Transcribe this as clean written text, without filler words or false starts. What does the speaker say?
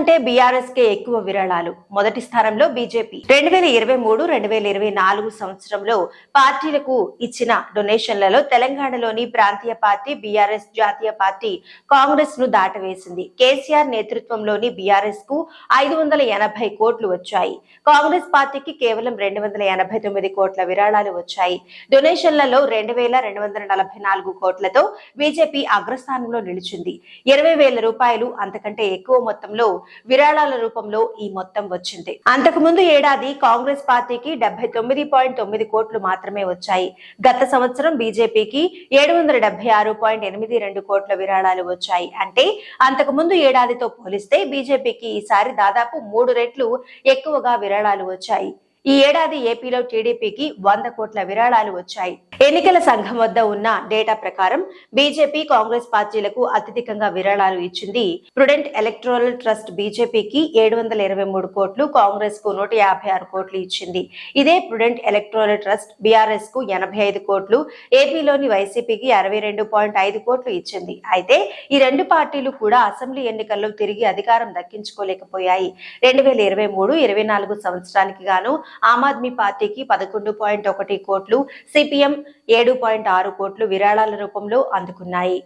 అంతకంటే బీఆర్ఎస్ కే ఎక్కువ విరాళాలు. మొదటి స్థానంలో బీజేపీ. 2023-2024 సంవత్సరంలో పార్టీలకు ఇచ్చిన డొనేషన్లలో తెలంగాణలోని ప్రాంతీయ పార్టీ బీఆర్ఎస్, జాతీయ పార్టీ కాంగ్రెస్ ను దాటవేసింది. కేసీఆర్ నేతృత్వంలోని బీఆర్ఎస్ కు 580 కోట్లు వచ్చాయి. కాంగ్రెస్ పార్టీకి కేవలం 289 కోట్ల విరాళాలు వచ్చాయి. డొనేషన్లలో 2244 కోట్లతో బీజేపీ అగ్రస్థానంలో నిలిచింది. 20,000 రూపాయలు అంతకంటే ఎక్కువ మొత్తంలో విరాళాల రూపంలో ఈ మొత్తం వచ్చింది. అంతకుముందు ఏడాది కాంగ్రెస్ పార్టీకి 79.9 కోట్లు మాత్రమే వచ్చాయి. గత సంవత్సరం బీజేపీకి 776.82 కోట్ల విరాళాలు వచ్చాయి. అంటే అంతకుముందు ఏడాదితో పోలిస్తే బీజేపీకి ఈసారి దాదాపు 3 రెట్లు ఎక్కువగా విరాళాలు వచ్చాయి. ఈ ఏడాది ఏపీలో టీడీపీకి 100 కోట్ల విరాళాలు వచ్చాయి. ఎన్నికల సంఘం వద్ద ఉన్న డేటా ప్రకారం బీజేపీ, కాంగ్రెస్ పార్టీలకు అత్యధికంగా విరాళాలు ఇచ్చింది ప్రుడెంట్ ఎలక్టోరల్ ట్రస్ట్. బీజేపీకి 723 కోట్లు, కాంగ్రెస్ కు 156 కోట్లు ఇచ్చింది. ఇదే ప్రుడెంట్ ఎలక్టోరల్ ట్రస్ట్ బీఆర్ఎస్ కు 85 కోట్లు, ఏపీలోని వైసీపీకి 62.5 కోట్లు ఇచ్చింది. అయితే ఈ రెండు పార్టీలు కూడా అసెంబ్లీ ఎన్నికల్లో తిరిగి అధికారం దక్కించుకోలేకపోయాయి. 2023-24 సంవత్సరానికి గాను ఆమ్ ఆద్మీ పార్టీకి 11.1 కోట్లు, సిపిఎం 7.6 కోట్లు విరాళాల రూపంలో అందుకున్నాయి.